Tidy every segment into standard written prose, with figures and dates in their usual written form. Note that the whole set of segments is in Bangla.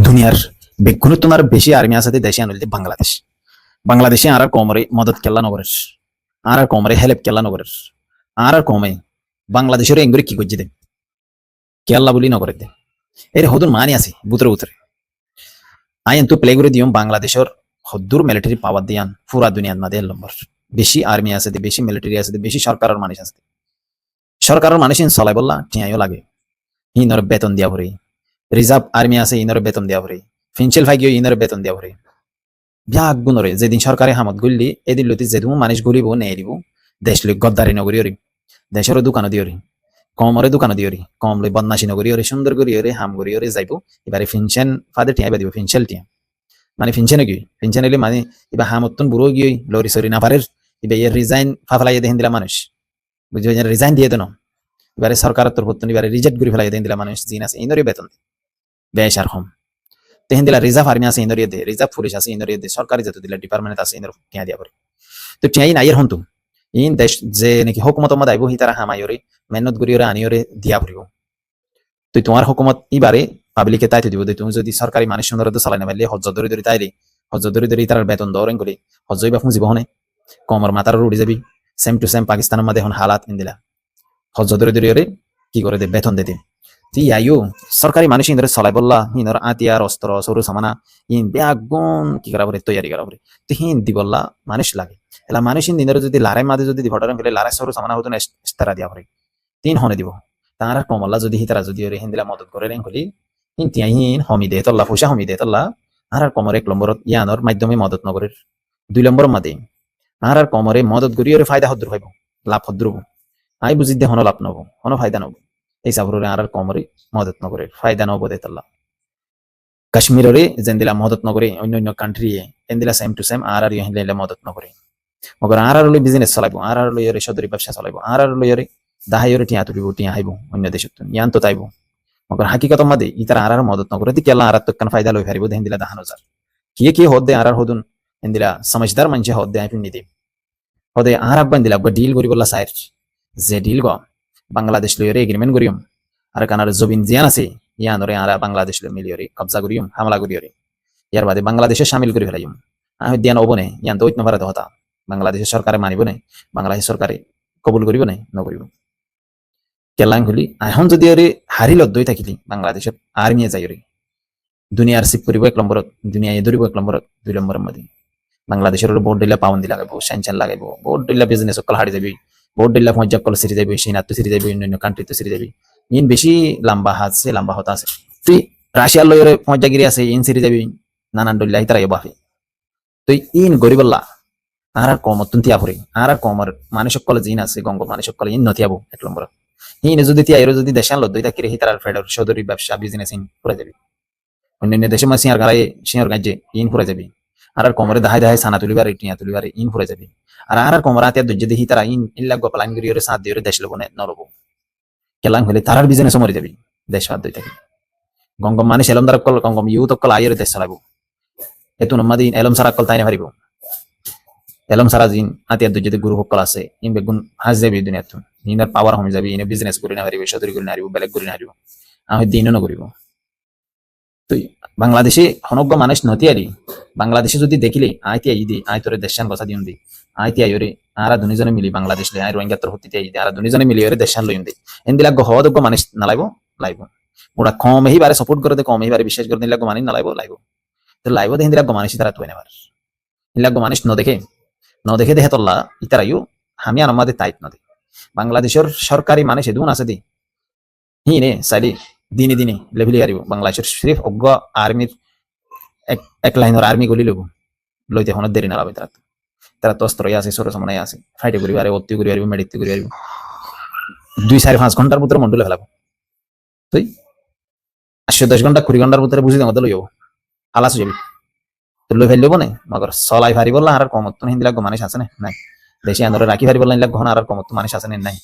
দুনিয়ার বেগুনত তোমার বেশি আর্মি আছে দেশে আনলে বাংলাদেশ বাংলাদেশে আর কমরে মদত কেল্লা নগরের আর কমরে হেল্প কেল্লা নগরের আর কমে বাংলাদেশের এঙ্গুরি কি করছে দে কেল্লা বলি নগরে দে এর হদুর মানি আছে বুতরে বুতরে আইন তো প্লে করে দিও বাংলাদেশের হদ্দুর মিলিটারি পাওয়ার দিয়ান পুরা দুনিয়ার মাঝে নম্বর বেশি আর্মি আছে বেশি মিলিটারি আছে বেশি সরকারের মানুষ আছে সরকারের মানুষ চলাই বললা টিয়াইও লাগে ইনর বেতন দিয়া ভরে রিজার্ভ আর্মি আছে ইনর বেতন দিয়া ভরে ফিনশিয়াল ভাগিও ইনর বেতন দিয়া ভরে বিয়াগ গুণরে যেদিন সরকারে হামত গুললি এদিন লতি যেদিন মানুষ গুলিব নেই দিব দেশ লই গদ্দারি নগরী ওরি দেশের দোকানো দিওরি কমরে দোকানো দিওরি কম লই বদমাসি নগরী ওরে সুন্দর করি ওরে হাম করি ওরে যাইব এবারে ফিনশন ফাদে টিয়া দিব ফিনশিয়াল টিয়া মানে ফিনশনে কি ফিনশন এলে মানে এবার হামতন বুড়ো গিয়ে লরি সরি না পারের এবার এর রিজাইন ফাফলাই দেখেন দিলা মানুষ বুঝবে রিজাইন দিয়ে দেন এবারে সরকারের তরফ এবারে রিজেক্ট করে ফেলাই দেন দিলা মানুষ জিন আছে ইনরে বেতন বেশ আর কম তেহেন দিলা রিজার্ভ আর্মি আছে ইনরে দে রিজার্ভ পুলিশ আছে ইনরে দে সরকারি যত দিলা ডিপার্টমেন্ট আছে ইনর টিয়া দিয়া পরে তো টিয়াই নাই এর হন্তু ইন দেশ যে নাকি হুকুমত মত আইব হি তারা হামাইরে মেহনত করিওরে আনিওরে দিয়া পড়িব তুই তোমার হুকুমত ইবারে পাবলিকে তাইতে দিব তুমি যদি সরকারি মানুষ সুন্দর চালাই না পারলে হজ্জ ধরে ধরে তাইলে হজ্জ ধরে ধরে তার বেতন দৌড়েন গলি হজ্জই বা ফুঁজিব হনে কমর মাথার উড়ি যাবি সেম টু সেম পাকিস্তানের মধ্যে এখন হালাত ইন্দিলা হজ্জ ধরে ধরে কি করে দে বেতন দে তুই আইও সরকারি মানুষ ইন্দরে চলাই বললা ইনর আতিয়ার অস্ত্র সরু সামানা ইন বেগুন কি করা বলে তৈরি করা বলে তুই হিন দি বললা মানুষ লাগে এলা মানুষ ইন্দরে যদি লারাই মাঝে যদি ভটার ফেলে লারাই সরু সামানা হতো না ইস্তারা দিয়া পরে তিন হনে দিব তারা কমলা যদি হিতারা যদি ওরে হিন্দিলা মদত করে রেন হলি হিন তিয়া হিন হমি দে তল্লা পয়সা হমি দে তল্লা আর কমর 1 নম্বরত ইয়ানোর মাধ্যমে মদত নগরের 2 নম্বর মাদে আর কমরে মদত করি ওরে ফায়দা হদ্র হইব লাভ হদ্র আই বুঝি দে হন লাভ নব হন ফায়দা নব এই সাবরে আর কমরে মদত নগরে ফায়দা নব দে তল্লা কাশ্মীরে যেন্দিলা মদত নগরে অন্য কান্ট্রি এন্দিলা সেম টু সেম আর ইহিলা মদত নগরে মগর আর লই বিজনেস চালাইবো আর লই ওরে সদরি ব্যবসা চালাইবো আর লই ওরে দাহাইরে টিয়া তুলিব টিয়া আইব অন্য দেশত ইয়ান তো তাইব মগর হাকিকত মাদে ইতার আর মদত নগরে দি কেলা আর তক্কান ফায়দা লই হারিব দেন দিলা 10000 কি হদ দে আর হদুন এন্দিলা সমঝদার মানছে হদ দে আইপিন নিতে হদে আর আব্বান দিলা ডিল করি বললা সাইর যে ডিল গ বাংলাদেশ লইরে এগ্রিমেন্ট করিম আর কানার জবিন জিয়ান আছে ইয়ানরে আর বাংলাদেশ লই মিলিয়রে কবজা করিম হামলা করিয়রে ইয়ার বাদে বাংলাদেশে শামিল করে ফেলাইম আহ দিয়ান ওবনে ইয়ান তো ইতনা ভারত হতা বাংলাদেশের সরকারে মানিব না বাংলাদেশ সরকারে কবুল করিব না নকরিব কেলাং হলি এখন যদি ওরে হারিল দই থাকিলি বাংলাদেশের আর্মিয়ে যাই রে দুনিয়ার সিপ করিব 1 নম্বরত দুনিয়ায় ধরিব 1 নম্বরত 2 নম্বরের মধ্যে বাংলাদেশের বোর্ড দিলা পাউন্ড দি লাগাবো সেনচেন লাগাবো বোর্ড দিলা বিজনেস কল হারি যাবি বোর্ড দিলা পঞ্জাব কল সিরি যাবি সিনাত সিরি যাবি অন্য কান্ট্রি তো সিরি যাবি ইন বেশি লম্বা হাত সে লম্বা হতা আছে তুই রাশিয়ার লয়রে পঞ্জাগিরি আছে ইন সিরি যাবি নানান ডল্লা হিতারা বাফে তুই ইন গরিবল্লা আর কমত তিয়া ভরে আর কমর মানুষ কল জিন আছে গঙ্গ মানুষ কল ইন নতিয়াবো 1 নম্বর হিন যদি তিয়া এর যদি দেশান লদ্দই তাকিরে হিতার ফেডার সদরি ব্যবসা বিজনেস ইন পুরা যাবি অন্যান্য দেশে মাসি আর গায়ে সিংহর গাজ্জে ইন পুরা যাবি আর কমরে দাহাই দাহাই সানা তুলিবারে টিয়া তুলিবারে ইন পুরা যাবি আর কমর আতিয়া দজ্জে দেখি তারা ইন ইল্লা গোপালাইন করি ওরে সাথ দিয়ে দেশ লবনে নরবো কেলাং হলে তারার বিজনেস মরে যাবি দেশ বাদ দই থাকি গঙ্গম মানুষ এলমদার কল গঙ্গম ইউত কল আইয়ের দেশ চালাবো এত নমাদিন এলম সারা কল তাই না পারিব এলম সারা জিন আতিয়া দজ্জে গুরু সকল আছে ইন বেগুন হাজ যাবি দুনিয়াত ইনার পাওয়ার হয়ে যাবি ইনে বিজনেস করে না পারিব সদরি করে না পারিব বেলেগ করে না পারিব আমি দিনও নকরিব তুই বাংলাদেশে হনজ্ঞ মানুষ নতিয়ারি বাংলাদেশে যদি দেখিলে আইতি আই দি আই তোরে দেশান বসা দিউন দি আইতি আই ওরে আরা দুনিজনে মিলি বাংলাদেশ লে আই রোহিঙ্গা তোর হতে আই দি আরা দুনিজনে মিলি ওরে দেশান লইন দি এন্দিলা হদজ্ঞ মানুষ নালাইব লাইব ওরা কম এই বারে সাপোর্ট করে দে কম এই বারে বিশ্বাস করে দিলা মানি নালাইব লাইব তো লাইব দেন দিলা মানুষ তারা তুই নেবার ইলা মানুষ ন দেখে দেখে তোল্লা ইতারাইও আমি আর আমাদের তাইত নদে বাংলাদেশের সরকারি মানুষ এদুন আছে দি হিনে সাইডি দিনে দিনে লেভেলে হারিব বাংলাদেশের সিরিফ অজ্ঞ আর্মির এক লাইনের আর্মি গলি লব লইতে হন দেরি না লাভ তারা তো অস্ত্র আছে সরো সামনে আছে ফাইটে করি আরে অতি করি পারিব মেডিতে করি পারিব 2-4-5 ঘন্টার ভিতরে মন্ডলে ফেলাবো তুই 10 ঘন্টা 20 ঘন্টার ভিতরে বুঝি মধ্যে লইব আলাস যাবি তো লই ফেলব না মগর সলাই ফারি বললা আর কমত হিন্দি লাগো মানুষ আছে না নাই দেশে আন্দরে রাখি ফারি বললা লাগো আর কমত মানুষ আছে না নাই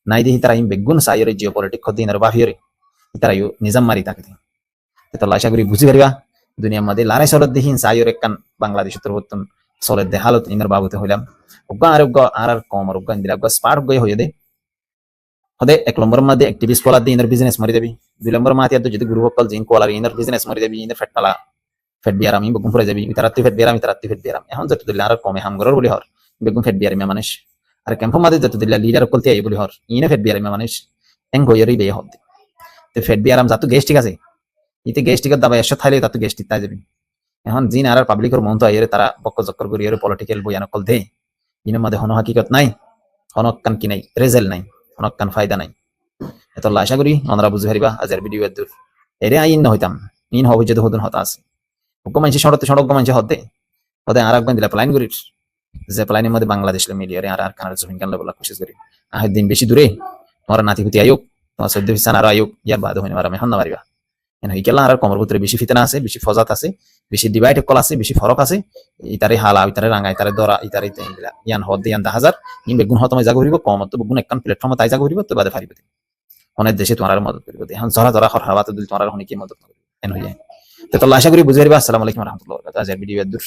নাই দেখি তারা ইম বেগুন সাইরে জিও পলিটিক্স দিন আর বাফিরে তারা নিজাম মারি থাকে তো আশা করি বুঝি পারিবা দুনিয়ার মধ্যে লারাই সরদ দেখিন সাইর একখান বাংলাদেশ উত্তরবর্তন সলের দে হালত ইনার বাবুতে হইলাম আর কম আর ইন্দিরা স্পার্ক গয়ে হয়ে দে হদে এক নম্বর মধ্যে অ্যাক্টিভিস্ট কলার দিয়ে ইনার বিজনেস মরি দেবি 2 নম্বর মাতি আর যদি গ্রুপ কল জিন কলার ইনার বিজনেস মরি দেবি ইনার ফেট পালা ফেট বিয়ার আমি বেগুন ফুরে যাবি তারাত্তি ফেট বিয়ার আমি তারাত্তি ফেট বিয়ার এখন যত দিলে আর কমে হামগরর বলি হর বেগুন ফেট বিয়ার মানুষ আর ক্যাম্প মাঝে যত দিলে লিডার কলতে আই বলি হর ইনে ফেট বিয়ার মানুষ এং গয়রি বে হদ তো ফেট বিয়ার আম যাতো গেস্ট ঠিক আছে ইতে গেস্ট টিকের দাবা এসে থাইলে তাতো গেস্ট তাই যাবি এখন জিন আর পাবলিকের মন তো আইরে তারা বক্ক চক্কর করি এর পলিটিক্যাল বয়ান কল দে ইনের মধ্যে হন হাকিকত নাই হনক কান কি নাই রেজাল্ট নাই হনক কান ফায়দা নাই এত আশা করি ওনারা বুঝে হারিবা আজের ভিডিও এর দূর এরে আইন না হইতাম ইন হবে যদি হদন হতা আছে হুকুম মানছে সড়ক মানছে হতে হতে আর একবার দিলা প্ল্যান করিস যে প্ল্যানের মধ্যে বাংলাদেশ মিলিয়ে আর কানাডা জমিন কান বলা কোশিশ করি আহ দিন বেশি দূরে তোমার নাতি পুতি আয়োগ তোমার সদ্য বিছান আর আয়োগ ইয়ার বাদ হইনি মারা মেহন না মারিবা এন হই কেলা আর কমর ভিতরে বেশি ফিতনা আছে বেশি ফজাত আছে বেশি ডিভাইড কল আছে বেশি ফরক আছে ইতারে হালা ইতারে রাঙা ইতারে দরা ইতারে ইয়ান হদ ইয়ান 10,000 ইন বেগুন হতমে জাগা হইব কম তো বেগুন একখান প্ল্যাটফর্মে তাই জাগা হইব তো বাদে ফারিবে অনেক দেশে তোমার মদত করিব এখন জরা হরহাবাতে দিল তোমার হনি কি মদত করিব এন হই তো আশা করি বুঝে পারিবা আসসালামু আলাইকুম ওয়া রাহমাতুল্লাহি ওয়া বারাকাতুহু আজকের ভিডিও এর দূর